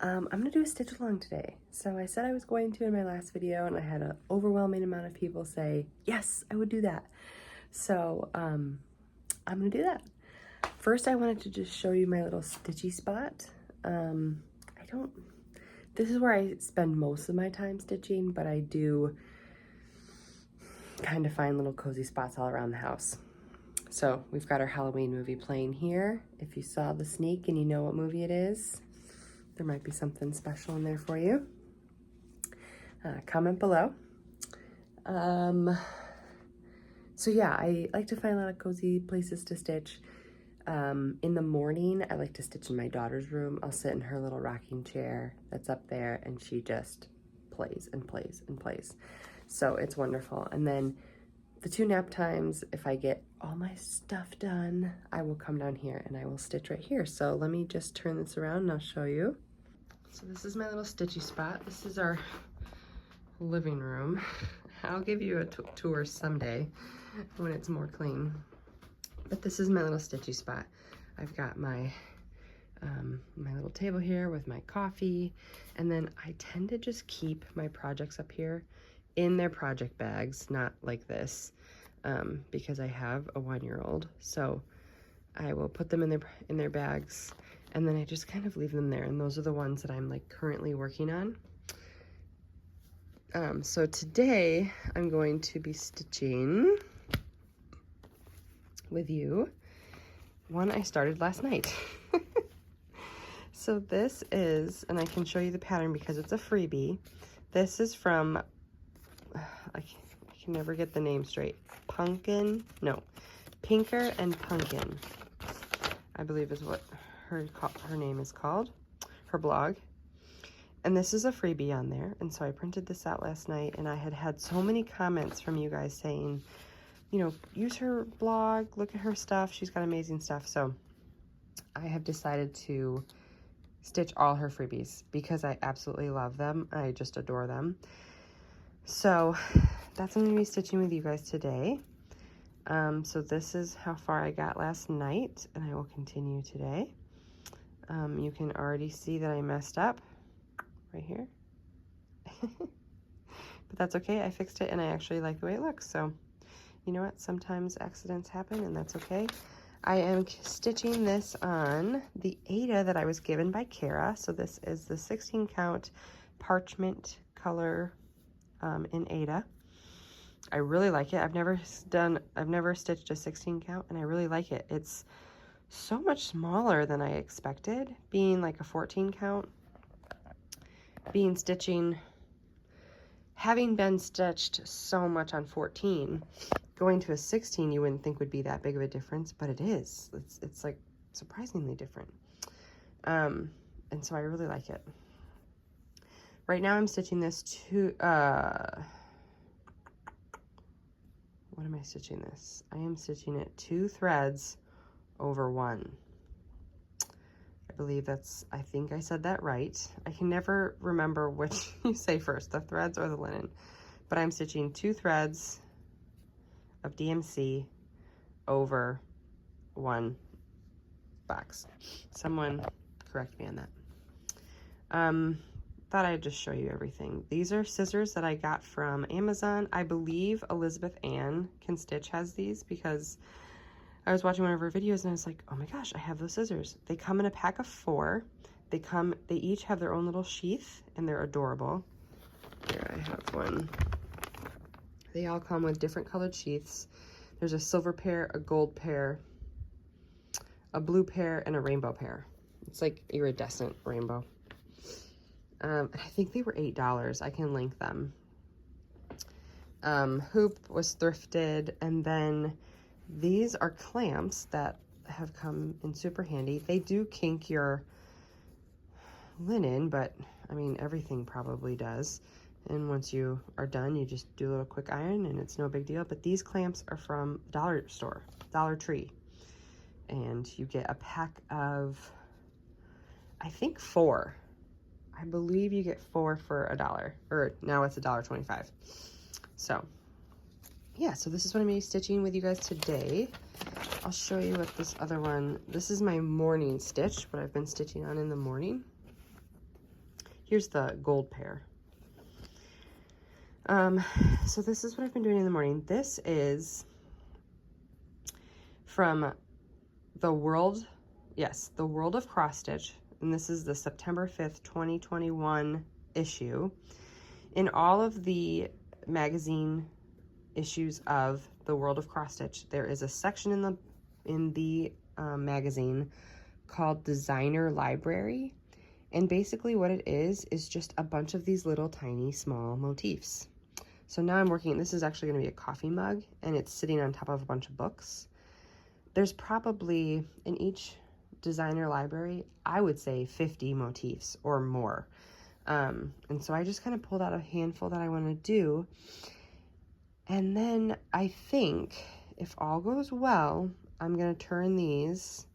I'm gonna do a stitch along today. So I said I was going to in my last video, and I had an overwhelming amount of people say, yes, I would do that. So I'm gonna do that. First, I wanted to just show you my little stitchy spot. This is where I spend most of my time stitching, but I do kind of find little cozy spots all around the house. So we've got our Halloween movie playing here. If you saw the sneak and you know what movie it is, there might be something special in there for you. Comment below. So yeah, I like to find a lot of cozy places to stitch. In the morning, I like to stitch in my daughter's room. I'll sit in her little rocking chair that's up there, and she just plays and plays and plays. So it's wonderful. And then the 2 nap times, if I get all my stuff done, I will come down here and I will stitch right here. So let me just turn this around and I'll show you. So this is my little stitchy spot. This is our living room. I'll give you a tour someday when it's more clean. But this is my little stitchy spot. I've got my my little table here with my coffee, and then I tend to just keep my projects up here in their project bags, not like this, because I have a 1-year-old. So I will put them in their bags, and then I just kind of leave them there, and those are the ones that I'm like currently working on. So today I'm going to be stitching with you one I started last night. So this is, and I can show you the pattern because it's a freebie. This is from, I can never get the name straight. Pinker and Pumpkin, I believe is what her name is called, her blog. And this is a freebie on there. And so I printed this out last night, and I had so many comments from you guys saying, you know, use her blog, look at her stuff. She's got amazing stuff. So I have decided to stitch all her freebies because I absolutely love them. I just adore them. So that's what I'm gonna be stitching with you guys today. So this is how far I got last night, and I will continue today. You can already see that I messed up right here. But that's okay, I fixed it and I actually like the way it looks. So you know what, sometimes accidents happen and that's okay. I am stitching this on the Aida that I was given by Kara. So this is the 16 count parchment color in Aida. I really like it. I've never stitched a 16 count, and I really like it. It's so much smaller than I expected, being like a 14 count. Having been stitched so much on 14, going to a 16 you wouldn't think would be that big of a difference, but it is. It's like surprisingly different. And so I really like it. Right now I'm stitching this to, what am I stitching this? I am stitching it 2 threads over 1. I believe I think I said that right. I can never remember which you say first, the threads or the linen. But I'm stitching 2 threads of DMC over 1 box. Someone correct me on that. Thought I'd just show you everything. These are scissors that I got from Amazon. I believe Elizabeth Ann Can Stitch has these, because I was watching one of her videos and I was like, oh my gosh, I have those scissors. They come in a pack of 4. They each have their own little sheath, and they're adorable. Here, I have one. They all come with different colored sheaths. There's a silver pair, a gold pair, a blue pair, and a rainbow pair. It's like iridescent rainbow. I think they were $8. I can link them. Hoop was thrifted, and then these are clamps that have come in super handy. They do kink your linen, but I mean, everything probably does. And once you are done, you just do a little quick iron and it's no big deal. But these clamps are from Dollar Store, Dollar Tree. And you get a pack of, I think 4. I believe you get 4 for $1, or now it's $1.25. So yeah, so this is what I'm gonna be stitching with you guys today. I'll show you what this other one, this is my morning stitch, what I've been stitching on in the morning. Here's the gold pair. So this is what I've been doing in the morning. This is from the World of Cross Stitch, and this is the September 5th, 2021 issue. In all of the magazine issues of the World of Cross Stitch, there is a section in the magazine called Designer Library, and basically what it is just a bunch of these little tiny small motifs. So now I'm working, this is actually going to be a coffee mug, and it's sitting on top of a bunch of books. There's probably, in each designer library, I would say 50 motifs or more. And so I just kind of pulled out a handful that I want to do. And then I think, if all goes well, I'm going to turn these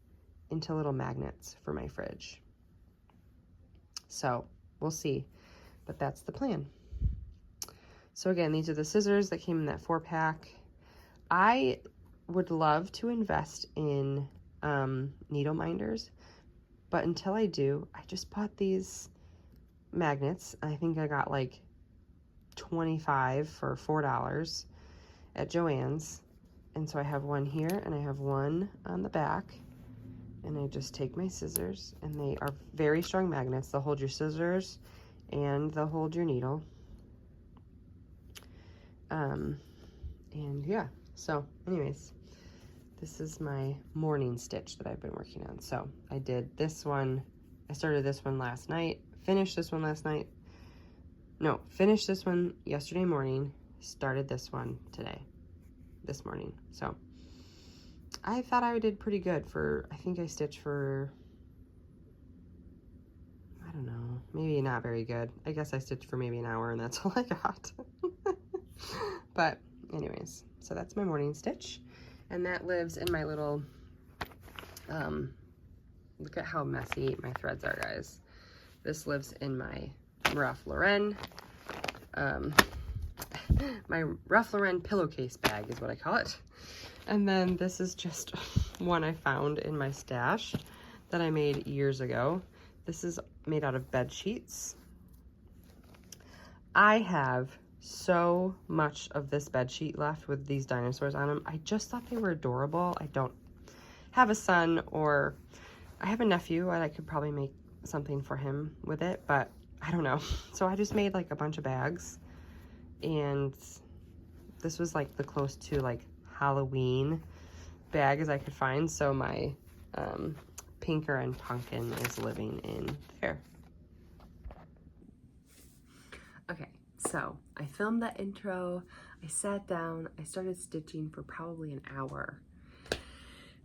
into little magnets for my fridge. So we'll see, but that's the plan. So again, these are the scissors that came in that 4-pack. I would love to invest in needle minders, but until I do, I just bought these magnets. I think I got like 25 for $4 at Joann's. And so I have one here and I have one on the back, and I just take my scissors, and they are very strong magnets. They'll hold your scissors and they'll hold your needle. And yeah, so anyways, this is my morning stitch that I've been working on. So I did this one, I started this one last night, finished this one last night. No, finished this one yesterday morning, started this one this morning. So I thought I did pretty good for, I think I stitched for, I don't know, maybe not very good. I guess I stitched for maybe an hour, and that's all I got. But anyways, so that's my morning stitch, and that lives in my little, look at how messy my threads are, guys. This lives in my Ralph Lauren, my Ralph Lauren pillowcase bag is what I call it. And then this is just one I found in my stash that I made years ago. This is made out of bed sheets. I have so much of this bed sheet left with these dinosaurs on them. I just thought they were adorable. I don't have a son, or I have a nephew, and I could probably make something for him with it, but I don't know. So I just made like a bunch of bags, and this was like the close to like Halloween bag as I could find. So my Pinker and Pumpkin is living in there. Okay, so I filmed that intro, I sat down, I started stitching for probably an hour,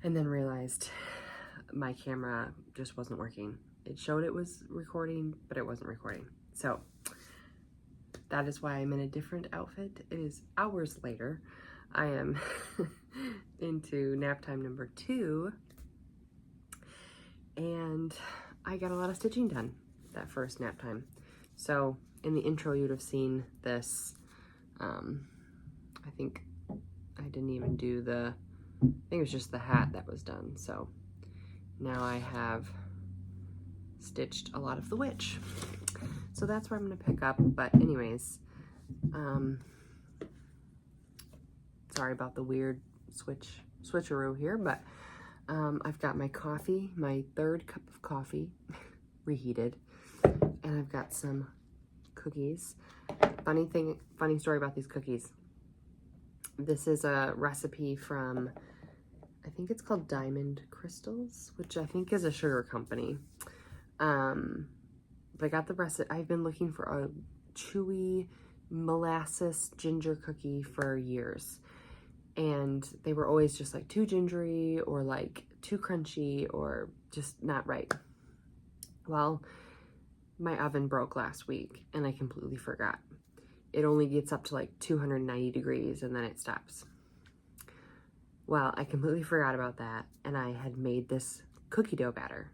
and then realized my camera just wasn't working. It showed it was recording, but it wasn't recording. So that is why I'm in a different outfit. It is hours later. I am into nap time number 2, and I got a lot of stitching done that first nap time. So in the intro, you'd have seen this. I think I didn't even do I think it was just the hat that was done. So now I have stitched a lot of the witch. So that's where I'm gonna pick up. But anyways, sorry about the weird switcheroo here, but I've got my coffee, my 3rd cup of coffee, reheated, and I've got some cookies. Funny story about these cookies. This is a recipe from, I think it's called Diamond Crystals, which I think is a sugar company. But I got the recipe. I've been looking for a chewy molasses ginger cookie for years, and they were always just like too gingery or like too crunchy or just not right. Well, my oven broke last week and I completely forgot. It only gets up to like 290 degrees and then it stops. Well, I completely forgot about that, and I had made this cookie dough batter.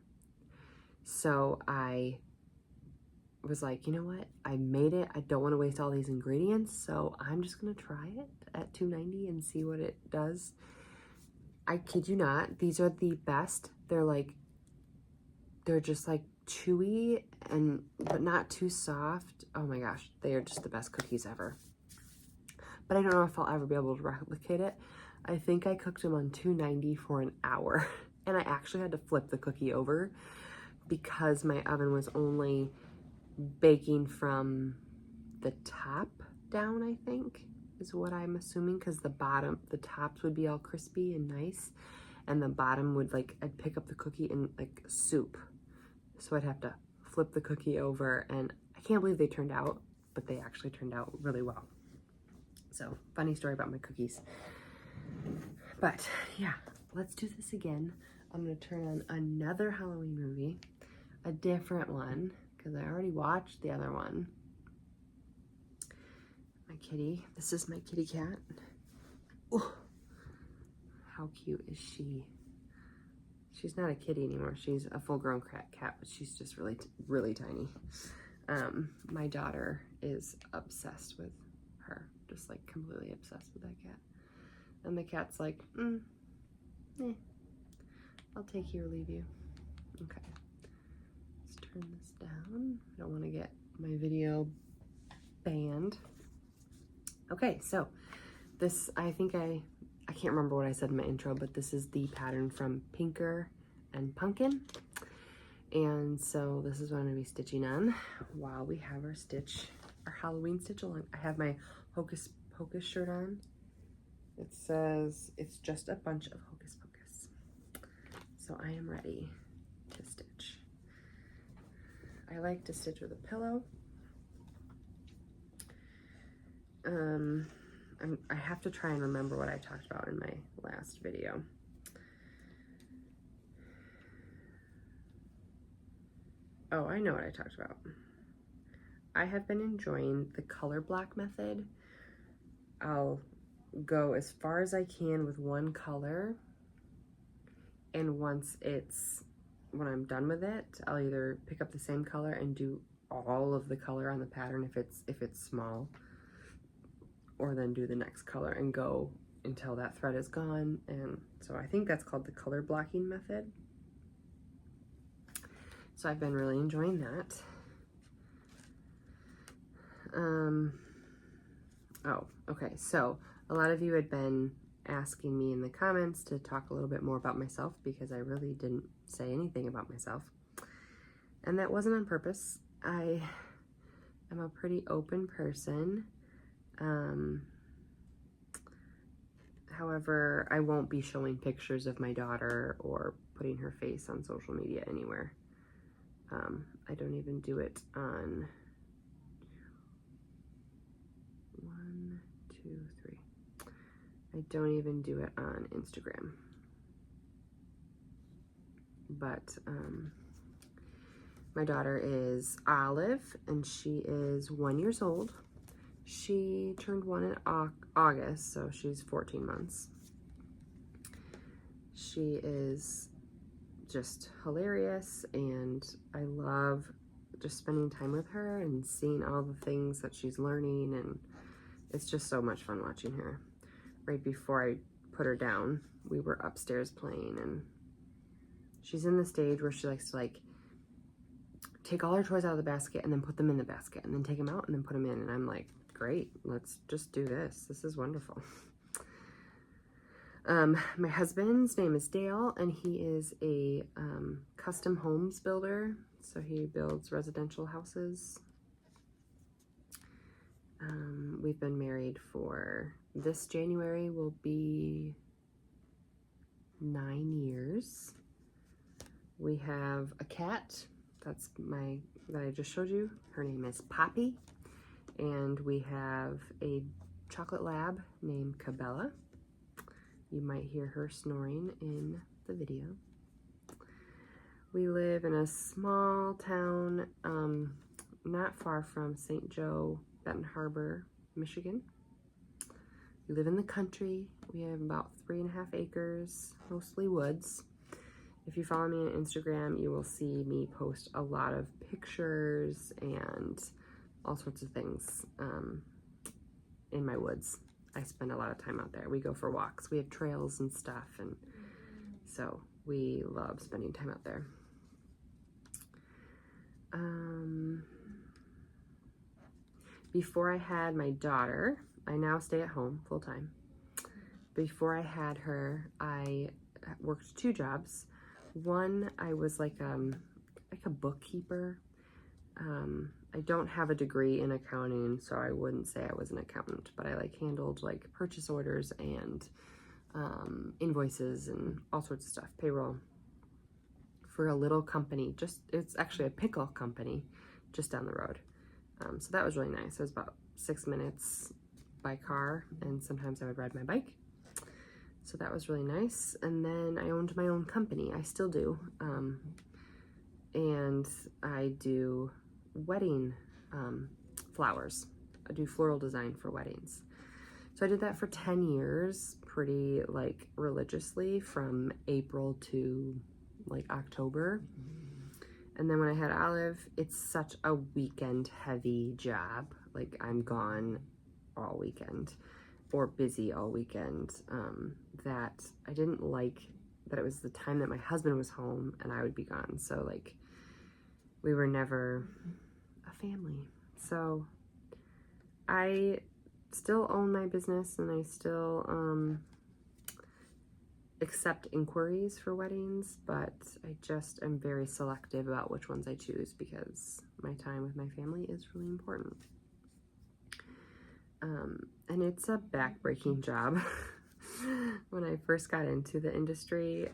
So I was like, you know what? I made it. I don't want to waste all these ingredients, so I'm just going to try it at 290 and see what it does. I kid you not. These are the best. They're just like chewy but not too soft. Oh my gosh, they are just the best cookies ever. But I don't know if I'll ever be able to replicate it. I think I cooked them on 290 for an hour. And I actually had to flip the cookie over because my oven was only baking from the top down, I think, is what I'm assuming, because the tops would be all crispy and nice, and the bottom would, like, I'd pick up the cookie in, like, soup. So I'd have to flip the cookie over, and I can't believe they turned out, but they actually turned out really well. So, funny story about my cookies. But, yeah, let's do this again. I'm going to turn on another Halloween movie, a different one, because I already watched the other one. My kitty. This is my kitty cat. Ooh, how cute is she? She's not a kitty anymore. She's a full-grown cat, but she's just really, really tiny. My daughter is obsessed with her, just like completely obsessed with that cat. And the cat's like, I'll take you or leave you. Okay, let's turn this down. I don't want to get my video banned. Okay, so this, I think I can't remember what I said in my intro, but this is the pattern from Pinker and Pumpkin. And so this is what I'm going to be stitching on while we have our Halloween stitch along. I have my Hocus Pocus shirt on. It says it's just a bunch of Hocus Pocus. So I am ready to stitch. I like to stitch with a pillow. I have to try and remember what I talked about in my last video. Oh, I know what I talked about. I have been enjoying the color block method. I'll go as far as I can with one color, and when I'm done with it, I'll either pick up the same color and do all of the color on the pattern if it's small, or then do the next color and go until that thread is gone. And so I think that's called the color blocking method. So I've been really enjoying that. Oh, okay, so a lot of you had been asking me in the comments to talk a little bit more about myself, because I really didn't say anything about myself. And that wasn't on purpose. I am a pretty open person. However, I won't be showing pictures of my daughter or putting her face on social media anywhere. I don't even do it on 1, 2, 3. I don't even do it on Instagram. But my daughter is Olive, and she is 1 year old. She turned 1 in August, so she's 14 months. She is just hilarious, and I love just spending time with her and seeing all the things that she's learning, and it's just so much fun watching her. Right before I put her down, we were upstairs playing, and she's in the stage where she likes to, like, take all her toys out of the basket and then put them in the basket, and then take them out and then put them in, and I'm like, great, let's just do this. This is wonderful. My husband's name is Dale, and he is a custom homes builder. So he builds residential houses. We've been married for, this January will be 9 years. We have a cat, that I just showed you. Her name is Poppy. And we have a chocolate lab named Cabela. You might hear her snoring in the video. We live in a small town, not far from St. Joe, Benton Harbor, Michigan. We live in the country. We have about 3.5 acres, mostly woods. If you follow me on Instagram, you will see me post a lot of pictures and all sorts of things in my woods. I spend a lot of time out there. We go for walks. We have trails and stuff, and so we love spending time out there. before I had my daughter, I now stay at home full time. Before I had her, I worked 2 jobs. One, I was like a bookkeeper. I don't have a degree in accounting, so I wouldn't say I was an accountant, but I like handled like purchase orders and invoices and all sorts of stuff, payroll, for a little company. It's actually a pickle company just down the road. So that was really nice. It was about 6 minutes by car, and sometimes I would ride my bike. So that was really nice. And then I owned my own company. I still do. And I do wedding flowers. I do floral design for weddings. So I did that for 10 years, pretty like religiously, from April to like October. And then when I had Olive, it's such a weekend heavy job. Like I'm gone all weekend or busy all weekend, that I didn't like that it was the time that my husband was home and I would be gone. So like we were never a family. So I still own my business, and I still accept inquiries for weddings, but I just am very selective about which ones I choose because my time with my family is really important. And it's a back-breaking job. When I first got into the industry,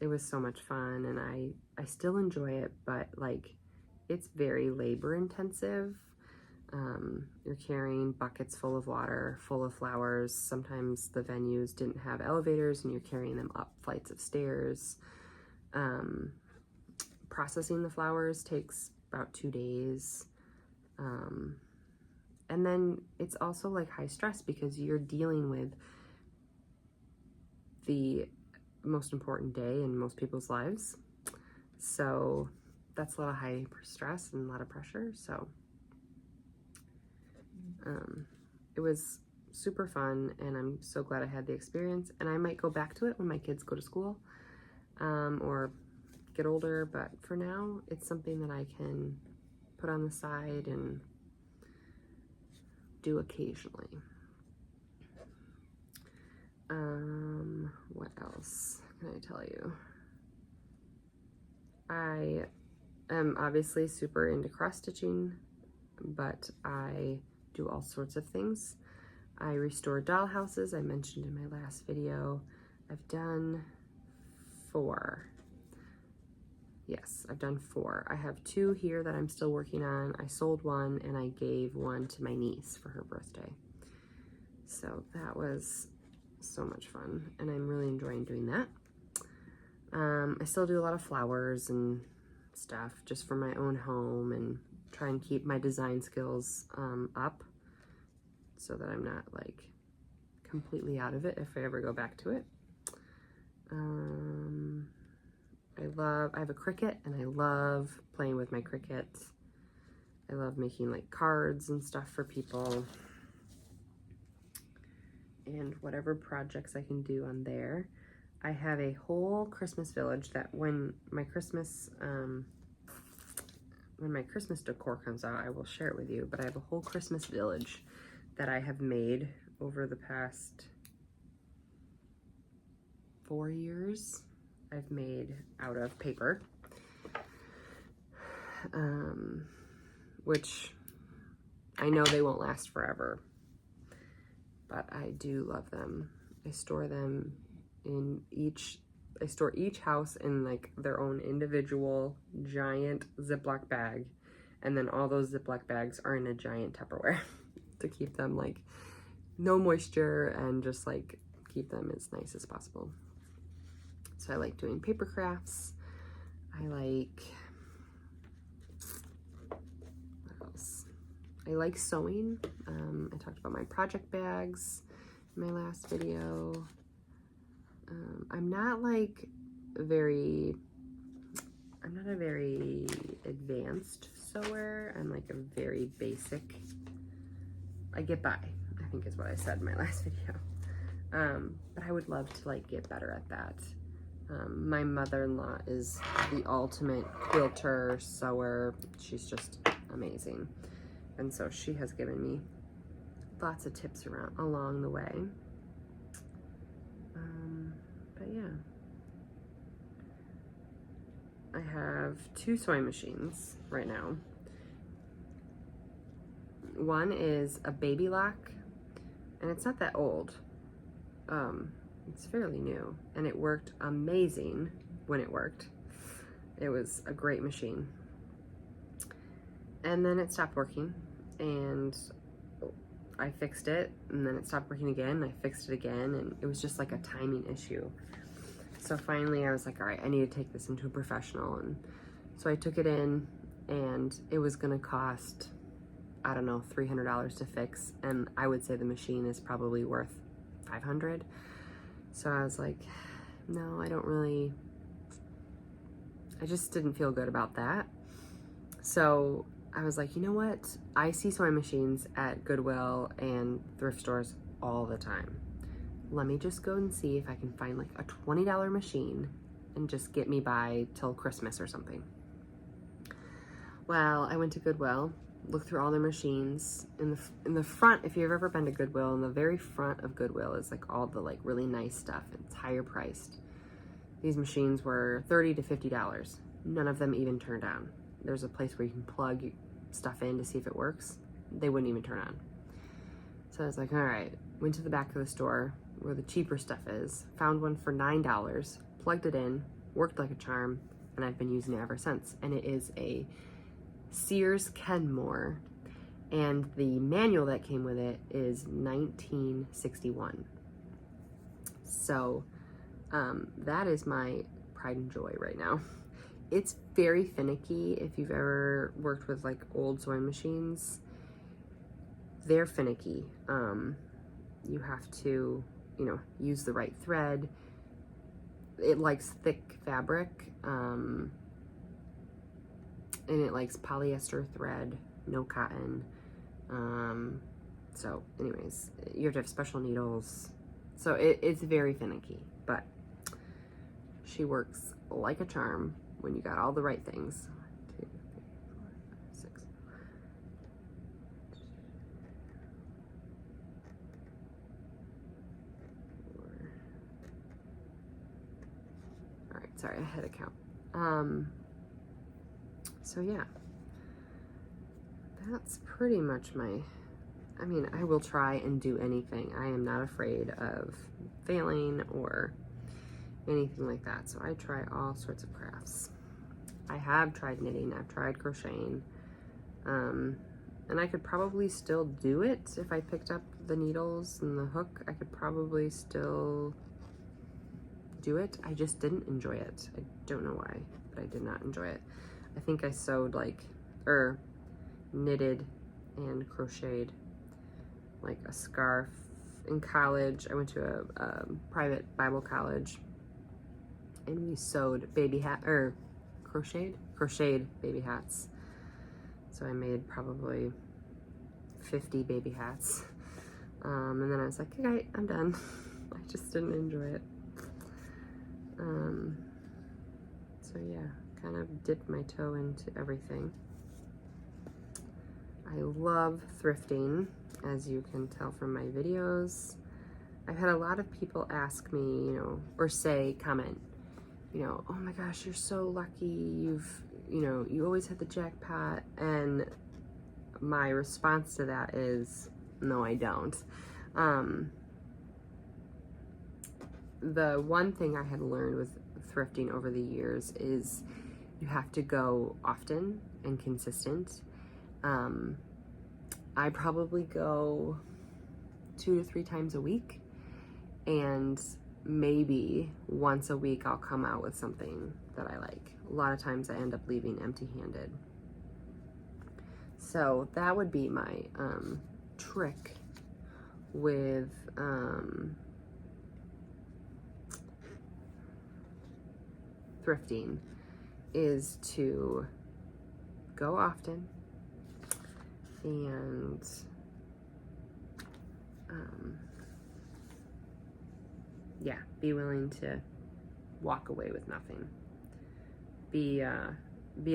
it was so much fun, and I still enjoy it, but like it's very labor intensive. You're carrying buckets full of water, full of flowers. Sometimes the venues didn't have elevators and you're carrying them up flights of stairs. Processing the flowers takes about 2 days. And then it's also like high stress because you're dealing with the most important day in most people's lives. So that's a lot of high stress and a lot of pressure. So it was super fun, and I'm so glad I had the experience, and I might go back to it when my kids go to school or get older, but for now it's something that I can put on the side and do occasionally. What else can I tell you? I am obviously super into cross stitching, but I do all sorts of things. I restore doll houses, I mentioned in my last video. I've done 4. Yes, I've done 4. I have 2 here that I'm still working on. I sold one and I gave one to my niece for her birthday. So that was so much fun, and I'm really enjoying doing that. I still do a lot of flowers and stuff just for my own home, and try and keep my design skills up so that I'm not like completely out of it if I ever go back to it. I have a Cricut, and I love playing with my Cricut. I love making like cards and stuff for people, and whatever projects I can do on there. I have a whole Christmas village that when my Christmas decor comes out, I will share it with you, but I have a whole Christmas village that I have made over the past 4 years. I've made out of paper, which I know they won't last forever, but I do love them. I store them in I store each house in like their own individual giant Ziploc bag, and then all those Ziploc bags are in a giant Tupperware to keep them like no moisture and just like keep them as nice as possible. So I like doing paper crafts. What else? I like sewing. I talked about my project bags in my last video. I'm not a very advanced sewer. I'm like a very basic, I get by, I think is what I said in my last video. But I would love to like get better at that. My mother-in-law is the ultimate quilter, sewer. She's just amazing. And so she has given me lots of tips along the way. But yeah. I have 2 sewing machines right now. One is a baby lock, and it's not that old. It's fairly new, and it worked amazing when it worked. It was a great machine. And then it stopped working, and I fixed it, and then it stopped working again. I fixed it again, and it was just like a timing issue. So finally I was like, all right, I need to take this into a professional. And so I took it in, and it was gonna cost, I don't know, $300 to fix. And I would say the machine is probably worth $500. So I was like, no, I just didn't feel good about that. So I was like, you know what? I see sewing machines at Goodwill and thrift stores all the time. Let me just go and see if I can find like a $20 machine and just get me by till Christmas or something. Well, I went to Goodwill, looked through all their machines. In the front, if you've ever been to Goodwill, in the very front of Goodwill is like all the like really nice stuff, and it's higher priced. These machines were $30 to $50. None of them even turned on. There's a place where you can plug stuff in to see if it works. They wouldn't even turn on. So I was like, all right, went to the back of the store where the cheaper stuff is, found one for $9, plugged it in, worked like a charm, and I've been using it ever since. And it is a Sears Kenmore, and the manual that came with it is 1961. So that is my pride and joy right now. It's very finicky. If you've ever worked with like old sewing machines, they're finicky. You have to, use the right thread. It likes thick fabric, and it likes polyester thread, no cotton. So anyways, you have to have special needles. So it's very finicky, but she works like a charm when you got all the right things. 1, 2, 3, 4, 5, 6. All right, sorry, I had a count. So yeah, that's pretty much I will try and do anything. I am not afraid of failing or anything like that. So I try all sorts of crafts. I have tried knitting, I've tried crocheting, and I could probably still do it if I picked up the needles and the hook. I could probably still do it. I just didn't enjoy it. I don't know why, but I did not enjoy it. I think I sewed knitted and crocheted like a scarf in college. I went to a private Bible college, and we sewed crocheted baby hats. So I made probably 50 baby hats. And then I was like, okay, I'm done. I just didn't enjoy it. So yeah, kind of dipped my toe into everything. I love thrifting, as you can tell from my videos. I've had a lot of people ask me, or comment, oh my gosh, you're so lucky, you always hit the jackpot. And my response to that is, no, I don't. The one thing I had learned with thrifting over the years is you have to go often and consistent. I probably go 2 to 3 times a week, and maybe once a week I'll come out with something that I like. A lot of times I end up leaving empty-handed. So that would be my trick with thrifting, is to go often and be willing to walk away with nothing. Be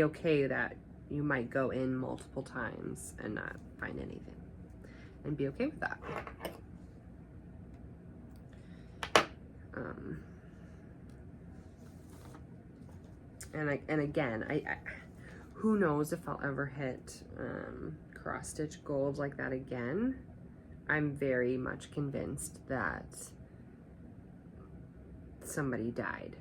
okay that you might go in multiple times and not find anything, and be okay with that. And again, I who knows if I'll ever hit cross stitch gold like that again. I'm very much convinced that somebody died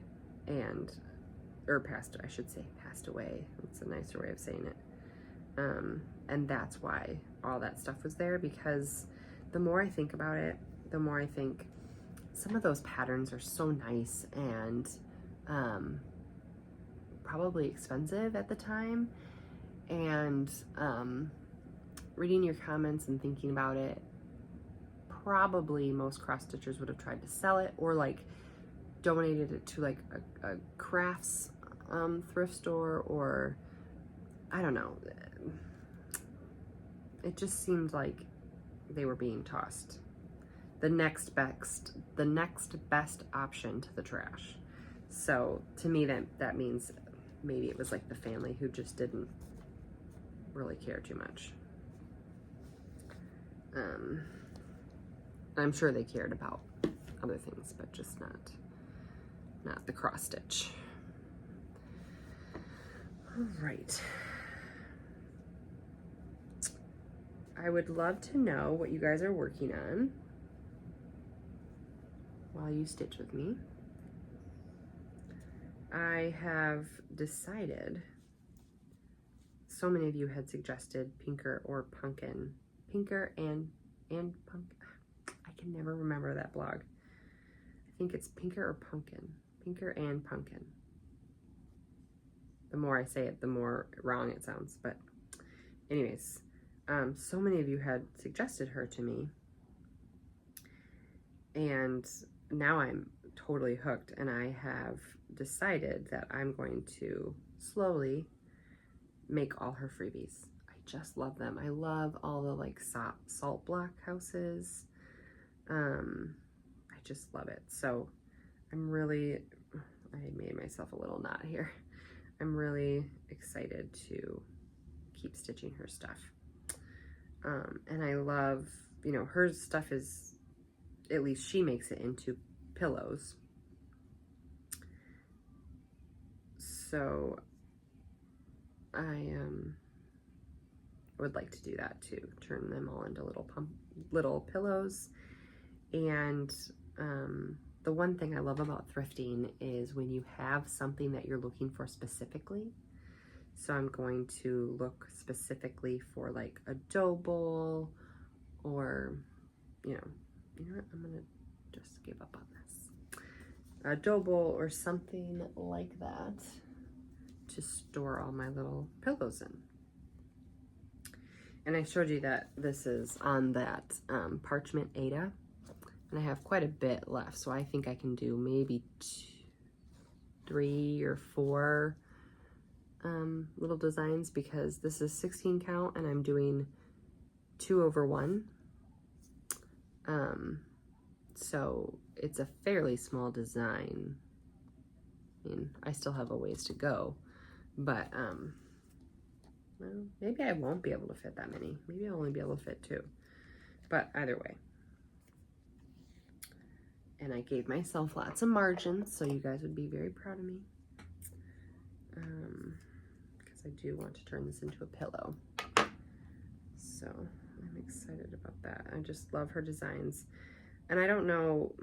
or passed, I should say passed away. That's a nicer way of saying it. And that's why all that stuff was there, because the more I think about it, the more I think some of those patterns are so nice and probably expensive at the time. And reading your comments and thinking about it, probably most cross stitchers would have tried to sell it or like donated it to like a crafts thrift store, or I don't know. It just seemed like they were being tossed. The next best option to the trash. So to me, that means maybe it was like the family who just didn't really care too much. I'm sure they cared about other things, but just not the cross stitch. All right. I would love to know what you guys are working on while you stitch with me. I have decided, so many of you had suggested pinker or pumpkin. Pinker and pumpkin. I can never remember that blog. I think it's pinker or pumpkin. Pinker and pumpkin. The more I say it, the more wrong it sounds. But anyways, so many of you had suggested her to me. And now I'm totally hooked, and I have decided that I'm going to slowly make all her freebies. I just love them. I love all the like salt block houses. I just love it. So I made myself a little knot here. I'm really excited to keep stitching her stuff. And I love, you know, her stuff is, at least she makes it into pillows. So I would like to do that too, turn them all into little pillows. And the one thing I love about thrifting is when you have something that you're looking for specifically. So I'm going to look specifically for like a dough bowl, or you know what, I'm gonna just give up on this. A dough bowl or something like that to store all my little pillows in. And I showed you that this is on that parchment Aida, and I have quite a bit left, so I think I can do maybe 3 or 4 little designs, because this is 16 count and I'm doing 2/1. So it's a fairly small design. I mean, I still have a ways to go, but well, maybe I won't be able to fit that many. Maybe I'll only be able to fit 2, but either way. And I gave myself lots of margins, so you guys would be very proud of me. Because I do want to turn this into a pillow. So I'm excited about that. I just love her designs. And I don't know,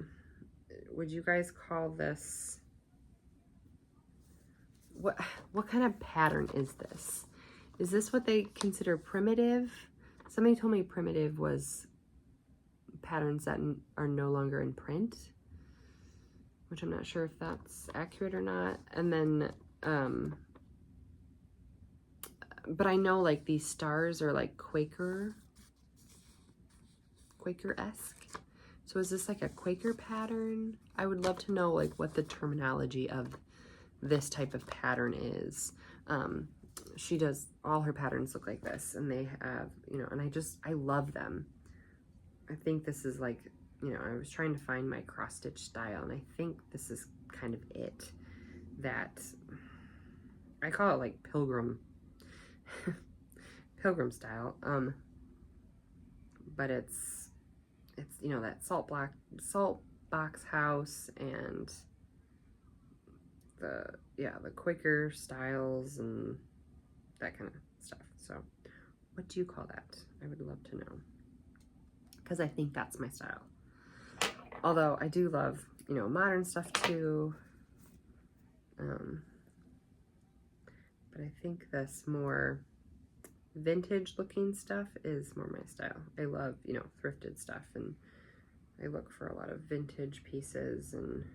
would you guys call this, what kind of pattern is this? Is this what they consider primitive? Somebody told me primitive was patterns that are no longer in print, which I'm not sure if that's accurate or not. And then, but I know like these stars are like Quaker-esque. So is this like a Quaker pattern? I would love to know like what the terminology of this type of pattern is. She does, all her patterns look like this, and they have, you know, and I love them. I think this is like, you know, I was trying to find my cross stitch style, and I think this is kind of it. That I call it like pilgrim pilgrim style. But it's you know, that salt box house and the Quaker styles and that kind of stuff. So what do you call that? I would love to know, because I think that's my style. Although I do love, you know, modern stuff too. But I think this more vintage looking stuff is more my style. I love, you know, thrifted stuff, and I look for a lot of vintage pieces, and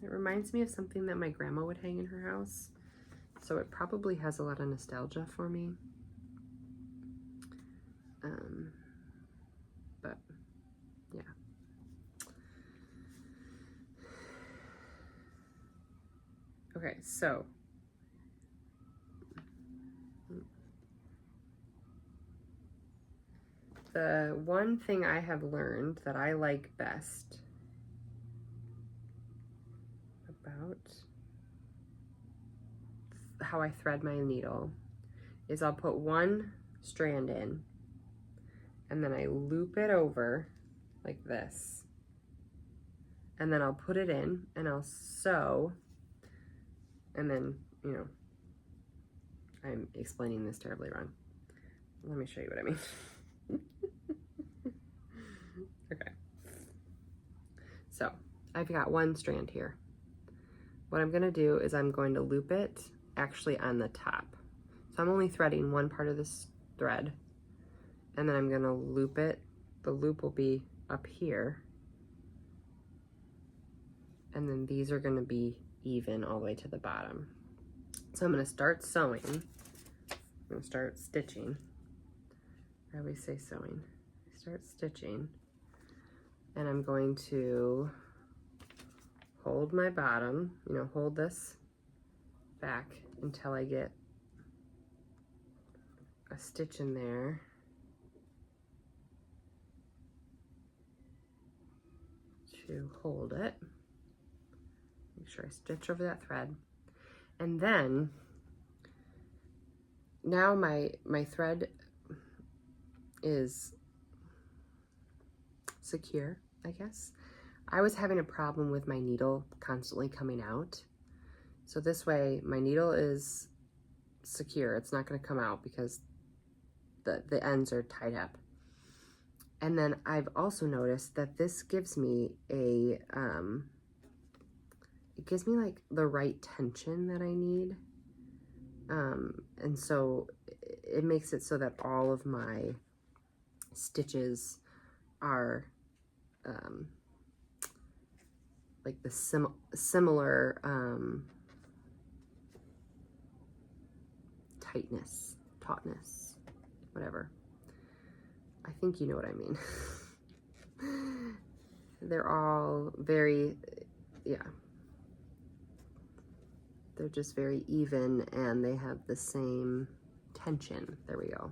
it reminds me of something that my grandma would hang in her house. So it probably has a lot of nostalgia for me. But yeah. Okay, so the one thing I have learned that I like best about how I thread my needle is I'll put one strand in, and then I loop it over like this, and then I'll put it in and I'll sew, and then, you know, I'm explaining this terribly wrong. Let me show you what I mean. Okay. So I've got one strand here. What I'm gonna do is I'm going to loop it actually on the top. So I'm only threading one part of this thread, and then I'm gonna loop it. The loop will be up here, and then these are gonna be even all the way to the bottom. So I'm gonna start sewing. I'm gonna start stitching. I always say sewing. Start stitching, and I'm going to hold my bottom, you know, hold this back until I get a stitch in there. To hold it. Make sure I stitch over that thread. And then now my thread is secure, I guess. I was having a problem with my needle constantly coming out. So this way my needle is secure. It's not going to come out because the ends are tied up. And then I've also noticed that this gives me a, it gives me like the right tension that I need. And so it makes it so that all of my stitches are like the similar tightness, tautness, whatever. I think you know what I mean. They're all very, yeah. They're just very even, and they have the same tension. There we go.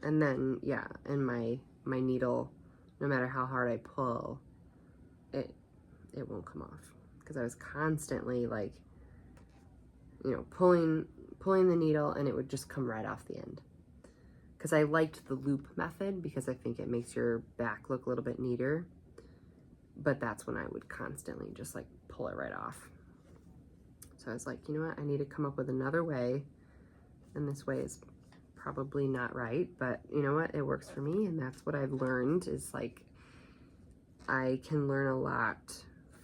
And then, yeah, and my needle, no matter how hard I pull, it won't come off, because I was constantly like, you know, pulling the needle, and it would just come right off the end. Because I liked the loop method because I think it makes your back look a little bit neater, but that's when I would constantly just like pull it right off. So I was like, you know what, I need to come up with another way, and this way is probably not right, but you know what, it works for me. And that's what I've learned, is like I can learn a lot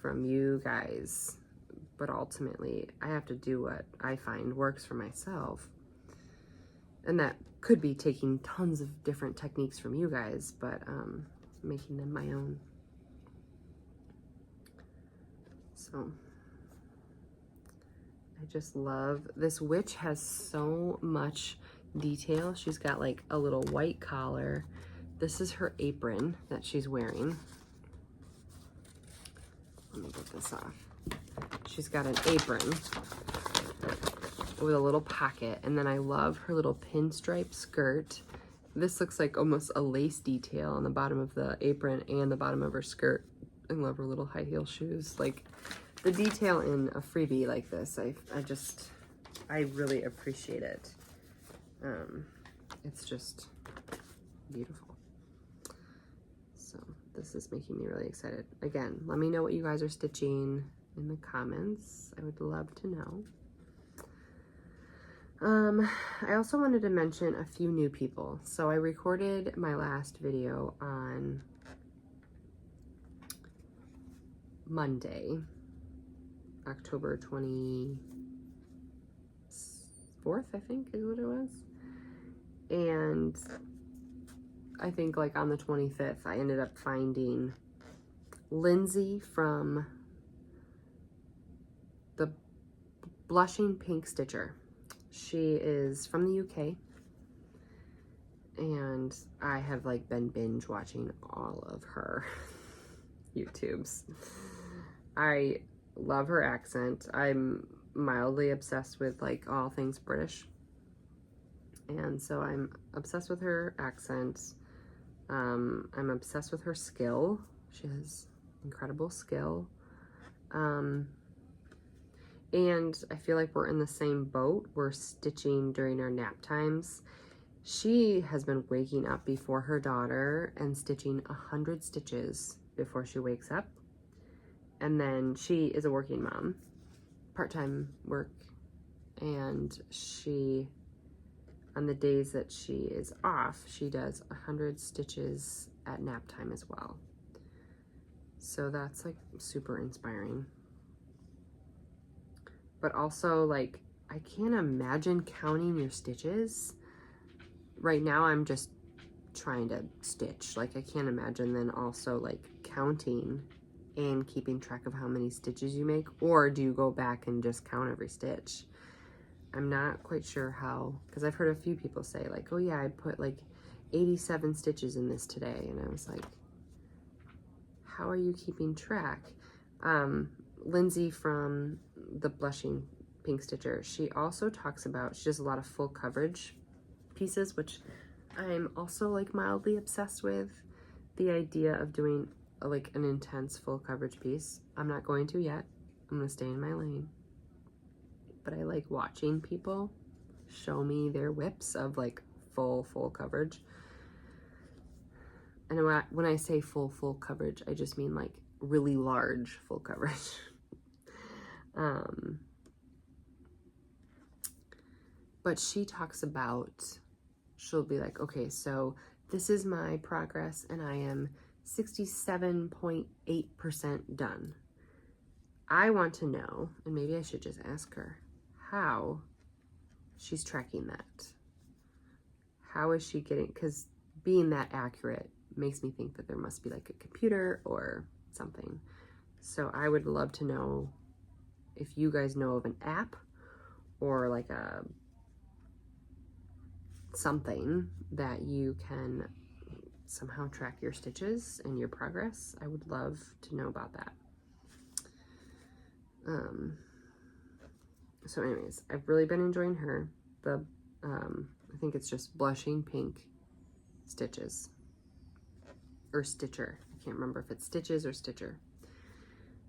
from you guys, but ultimately I have to do what I find works for myself. And that could be taking tons of different techniques from you guys, but making them my own. So I just love this witch. Has so much detail. She's got like a little white collar. This is her apron that she's wearing. Let me get this off. She's got an apron with a little pocket, and then I love her little pinstripe skirt. This looks like almost a lace detail on the bottom of the apron and the bottom of her skirt. I love her little high heel shoes. Like, the detail in a freebie like this, I really appreciate it. It's just beautiful. So this is making me really excited. Again, let me know what you guys are stitching in the comments. I would love to know. I also wanted to mention a few new people. So I recorded my last video on Monday, October 24th, I think is what it was. And I think like on the 25th, I ended up finding Lindsay from the Blushing Pink Stitcher. She is from the UK, and I have like been binge watching all of her YouTubes. I love her accent. I'm mildly obsessed with like all things British. And so I'm obsessed with her accent. I'm obsessed with her skill. She has incredible skill. And I feel like we're in the same boat. We're stitching during our nap times. She has been waking up before her daughter and stitching 100 stitches before she wakes up. And then she is a working mom, part-time work, and she, on the days that she is off, she does 100 stitches at nap time as well. So that's like super inspiring. But also, like, I can't imagine counting your stitches. Right now I'm just trying to stitch. Like, I can't imagine then also like counting and keeping track of how many stitches you make, or do you go back and just count every stitch? I'm not quite sure how, because I've heard a few people say like, oh yeah, I put like 87 stitches in this today, and I was like, how are you keeping track? Lindsay from the Blushing Pink Stitcher, she also talks about, she does a lot of full coverage pieces, which I'm also like mildly obsessed with. The idea of doing like an intense full coverage piece. I'm not going to yet. I'm gonna stay in my lane. But I like watching people show me their whips of like full coverage. And when I say full coverage, I just mean like really large full coverage. But she talks about, she'll be like, okay, so this is my progress and I am 67.8% done. I want to know, and maybe I should just ask her, how she's tracking that. How is she getting, because being that accurate makes me think that there must be like a computer or something. So I would love to know if you guys know of an app or like a something that you can somehow track your stitches and your progress. I would love to know about that. So anyways, I've really been enjoying her. I think it's just Blushing Pink Stitches. Or Stitcher. I can't remember if it's Stitches or Stitcher.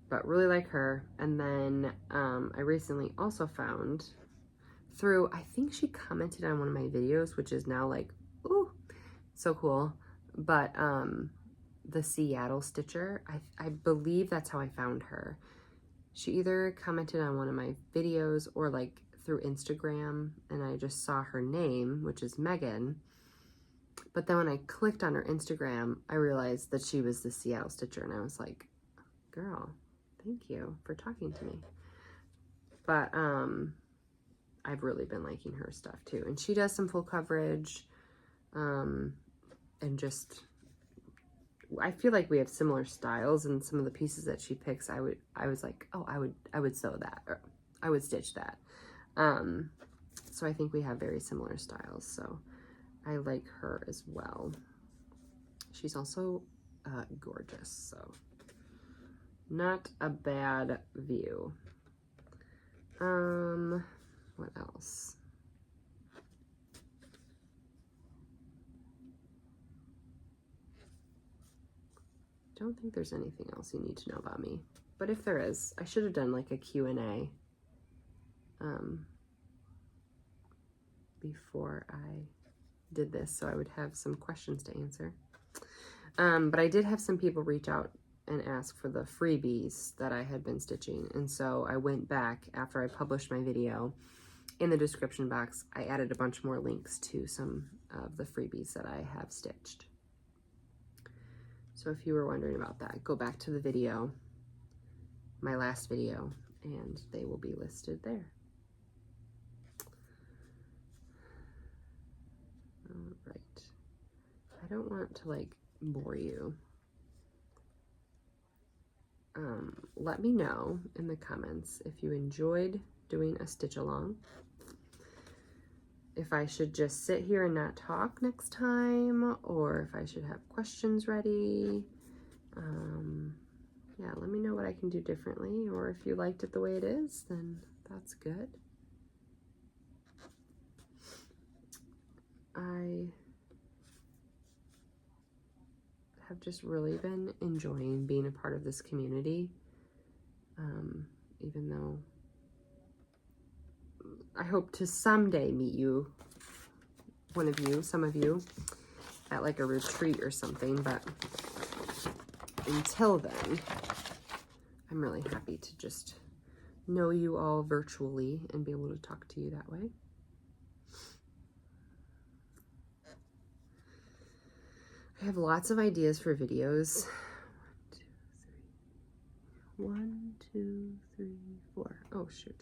But really like her. And then I recently also found through, I think she commented on one of my videos, which is now like, ooh, so cool. But the Seattle Stitcher, I believe that's how I found her. She either commented on one of my videos or like through Instagram, and I just saw her name, which is Megan. But then when I clicked on her Instagram, I realized that she was the Seattle Stitcher, and I was like, girl, thank you for talking to me. But I've really been liking her stuff too. And she does some full coverage, and just, I feel like we have similar styles, and some of the pieces that she picks, I was like, oh, I would sew that, or I would stitch that. So I think we have very similar styles, so I like her as well. She's also gorgeous, so not a bad view. What else? Don't think there's anything else you need to know about me. but if there is, I should have done like a Q&A before I did this, so I would have some questions to answer. But I did have some people reach out and ask for the freebies that I had been stitching, and so I went back after I published my video. In the description box, I added a bunch more links to some of the freebies that I have stitched. So if you were wondering about that, go back to the video, my last video, and they will be listed there. All right. I don't want to like bore you. Let me know in the comments if you enjoyed doing a stitch along. If I should just sit here and not talk next time, or if I should have questions ready. Yeah, let me know what I can do differently, or if you liked it the way it is, then that's good. I have just really been enjoying being a part of this community, even though I hope to someday meet you, one of you, some of you, at like a retreat or something, but until then, I'm really happy to just know you all virtually and be able to talk to you that way. I have lots of ideas for videos. 1, 2, 3, 4. Oh, shoot.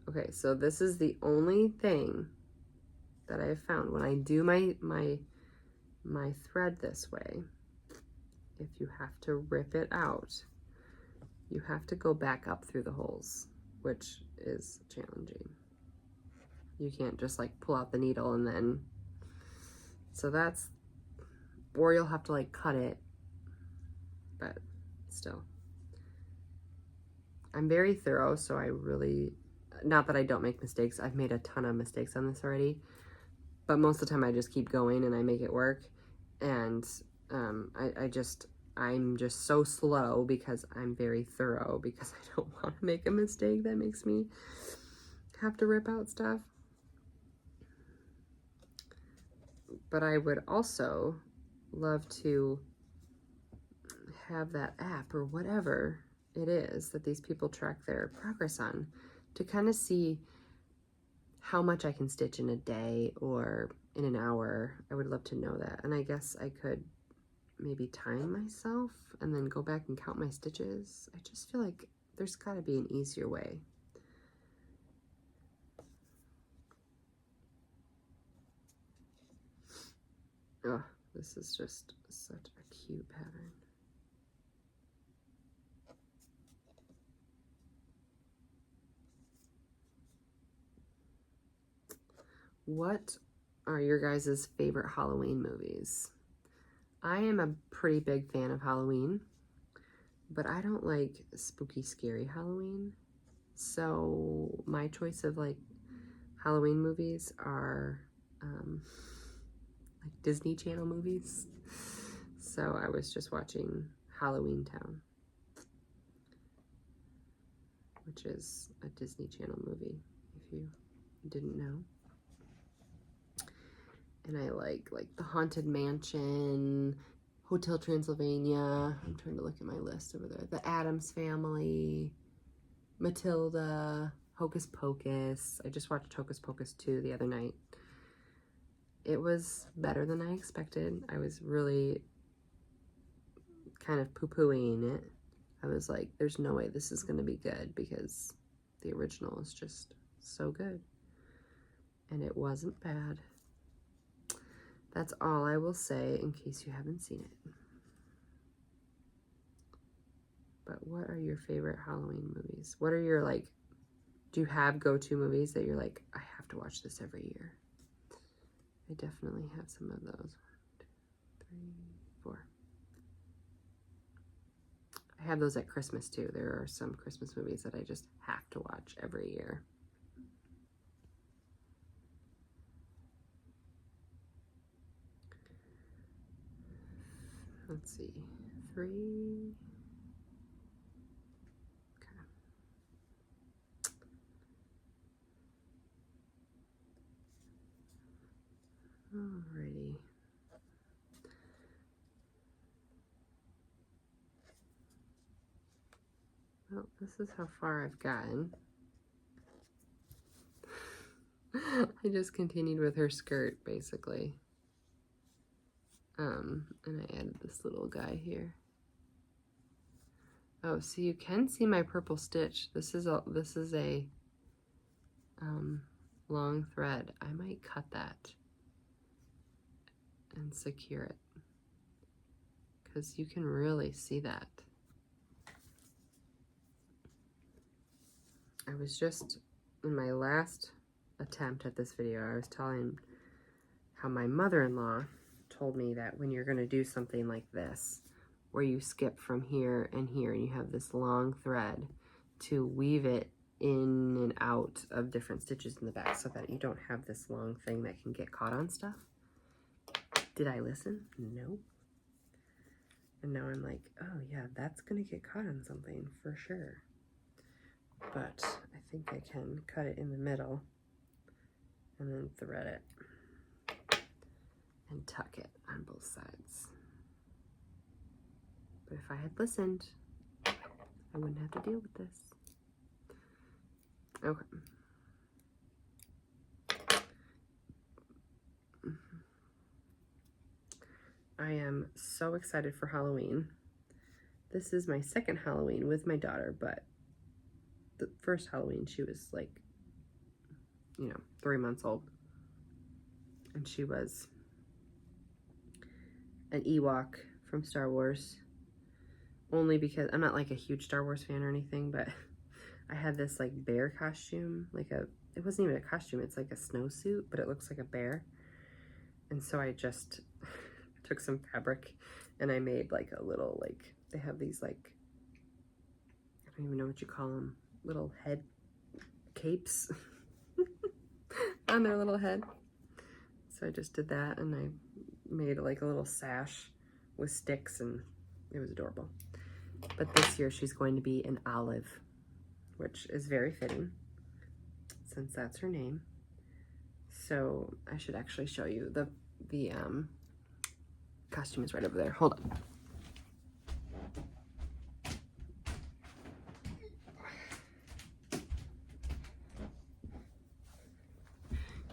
Okay, so this is the only thing that I've found when I do my thread this way. If you have to rip it out, you have to go back up through the holes, which is challenging. You can't just like pull out the needle and then, so that's, or you'll have to like cut it, but still. I'm very thorough, so I really, not that I don't make mistakes, I've made a ton of mistakes on this already, but most of the time I just keep going and I make it work. And I'm just so slow because I'm very thorough, because I don't want to make a mistake that makes me have to rip out stuff. But I would also love to have that app or whatever it is that these people track their progress on, to kind of see how much I can stitch in a day or in an hour. I would love to know that. And I guess I could maybe time myself and then go back and count my stitches. I just feel like there's got to be an easier way. Oh, this is just such a cute pattern. What are your guys' favorite Halloween movies? I am a pretty big fan of Halloween, but I don't like spooky, scary Halloween. So my choice of like Halloween movies are like Disney Channel movies. So I was just watching Halloween Town, which is a Disney Channel movie, if you didn't know. And I like The Haunted Mansion, Hotel Transylvania. I'm trying to look at my list over there. The Addams Family, Matilda, Hocus Pocus. I just watched Hocus Pocus 2 the other night. It was better than I expected. I was really kind of poo-pooing it. I was like, there's no way this is going to be good, because the original is just so good. And it wasn't bad. That's all I will say in case you haven't seen it. But what are your favorite Halloween movies? What are your, like, do you have go-to movies that you're like, I have to watch this every year? I definitely have some of those. 1, 2, 3, 4. I have those at Christmas too. There are some Christmas movies that I just have to watch every year. let's see, 3. Alrighty. Well, this is how far I've gotten. I just continued with her skirt, basically. And I added this little guy here. Oh, so you can see my purple stitch. This is a long thread. I might cut that and secure it, because you can really see that. I was just, in my last attempt at this video, I was telling how my mother-in-law told me that when you're going to do something like this, where you skip from here and here, and you have this long thread, to weave it in and out of different stitches in the back so that you don't have this long thing that can get caught on stuff. Did I listen? No. And now I'm like, oh yeah, that's gonna get caught on something for sure. But I think I can cut it in the middle and then thread it and tuck it on both sides. But if I had listened, I wouldn't have to deal with this. Okay. I am so excited for Halloween. This is my second Halloween with my daughter, but the first Halloween she was like, 3 months old. And she was an Ewok from Star Wars. Only because I'm not like a huge Star Wars fan or anything, but I had this like bear costume, it wasn't even a costume, it's like a snowsuit, but it looks like a bear. And so I just took some fabric and I made like a little, they have these I don't even know what you call them, little head capes on their little head. So I just did that, and I made like a little sash with sticks, and it was adorable. But this year she's going to be an olive, which is very fitting since that's her name. So I should actually show you the costume is right over there. Hold on.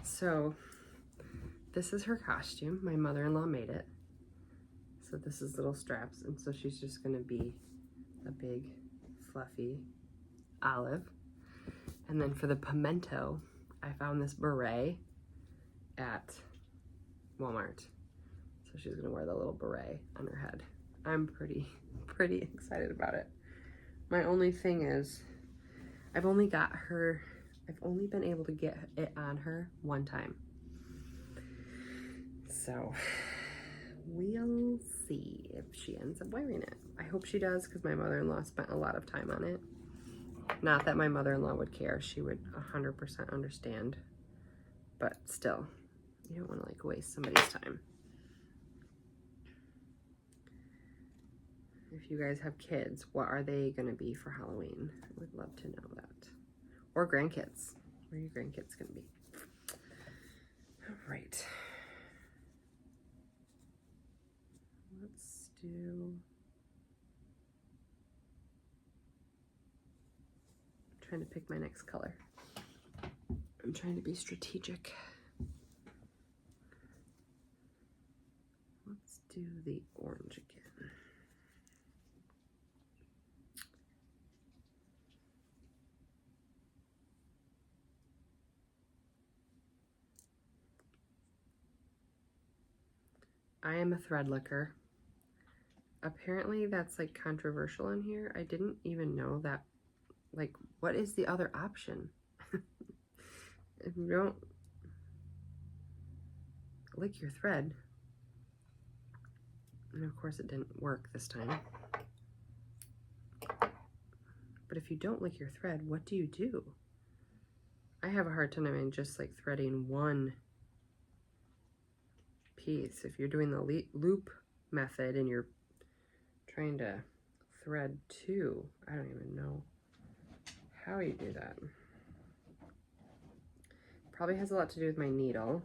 So this is her costume. My mother-in-law made it. So this is little straps, and so she's just gonna be a big fluffy olive. And then for the pimento, I found this beret at Walmart. So she's gonna wear the little beret on her head. I'm pretty excited about it. My only thing is, I've only been able to get it on her one time. So we'll see if she ends up wearing it. I hope she does, because my mother-in-law spent a lot of time on it. Not that my mother-in-law would care. She would 100% understand. But still, you don't want to like waste somebody's time. If you guys have kids, what are they going to be for Halloween? I would love to know that. Or grandkids. What are your grandkids going to be? All right. Let's do... I'm trying to pick my next color. I'm trying to be strategic. Let's do the orange again. I am a thread licker. Apparently that's like controversial in here. I didn't even know that. Like, what is the other option? If you don't lick your thread, and of course it didn't work this time, but if you don't lick your thread, what do you do? I have a hard time just like threading one piece. If you're doing the loop method and you're trying to thread 2. I don't even know how you do that. Probably has a lot to do with my needle.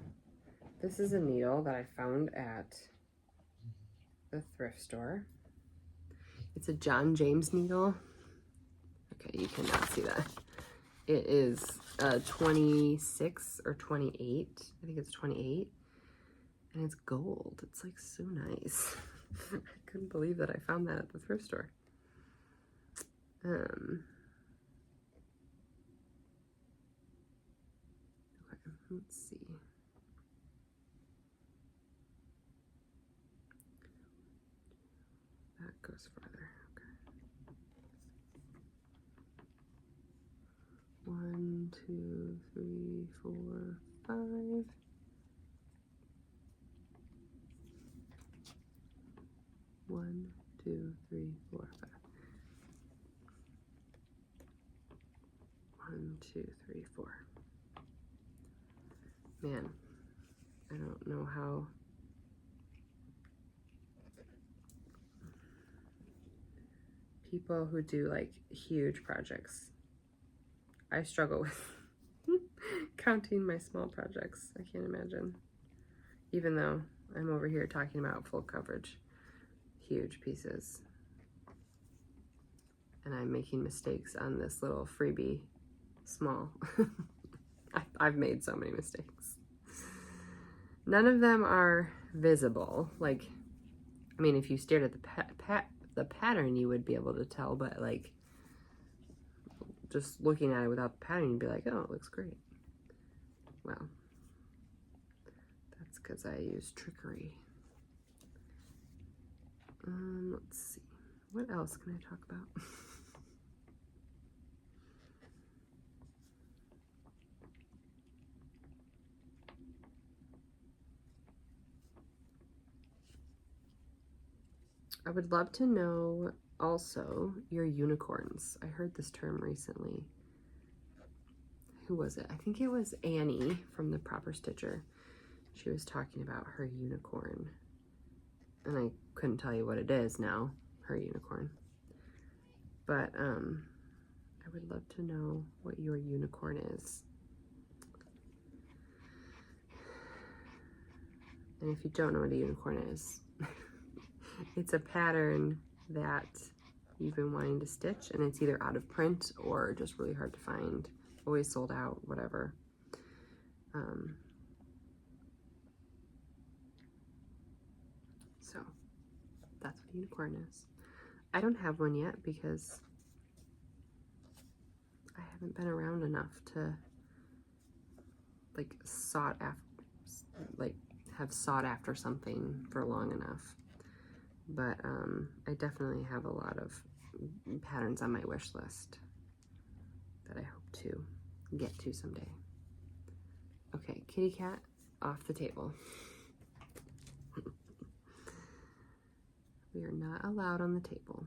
This is a needle that I found at the thrift store. It's a John James needle. Okay, you cannot see that. It is 26 or 28. I think it's 28. And it's gold. It's like so nice. I couldn't believe that I found that at the thrift store. Okay, let's see. That goes farther. Okay. 1, 2, 3, 4, 5. 1, 2, 3, 4, 5. 1, 2, 3, 4. Man, I don't know how. People who do like huge projects, I struggle with counting my small projects. I can't imagine. Even though I'm over here talking about full coverage, huge pieces. And I'm making mistakes on this little freebie small. I've made so many mistakes. None of them are visible. Like, I mean, if you stared at the pattern, you would be able to tell, but like, just looking at it without the pattern, you'd be like, oh, it looks great. Well, that's because I use trickery. Let's see. What else can I talk about? I would love to know also your unicorns. I heard this term recently. Who was it? I think it was Annie from the Proper Stitcher. She was talking about her unicorn. And I couldn't tell you what it is now, her unicorn. But I would love to know what your unicorn is. And if you don't know what a unicorn is, it's a pattern that you've been wanting to stitch, and it's either out of print or just really hard to find, always sold out, whatever. So that's what a unicorn is. I don't have one yet because I haven't been around enough to like have sought after something for long enough. But I definitely have a lot of patterns on my wish list that I hope to get to someday. Okay, kitty cat off the table. We are not allowed on the table.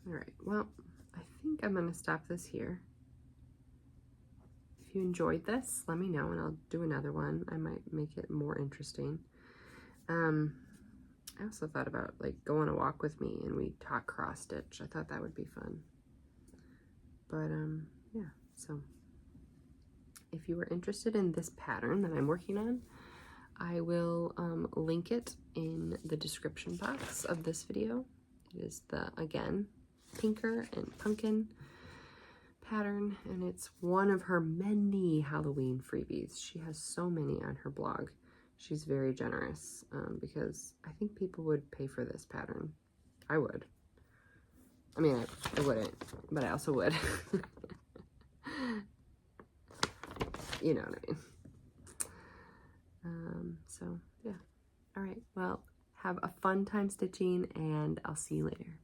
All right, well, I think I'm gonna stop this here. If you enjoyed this, let me know and I'll do another one. I might make it more interesting. I also thought about like go on a walk with me and we talk cross stitch. I thought that would be fun. But yeah, so if you were interested in this pattern that I'm working on, I will link it in the description box of this video. It is the, again, Pinker and Pumpkin pattern, and it's one of her many Halloween freebies. She has so many on her blog. She's very generous because I think people would pay for this pattern. I would. I mean, I wouldn't, but I also would. You know what I mean. So, yeah. All right. Well, have a fun time stitching, and I'll see you later.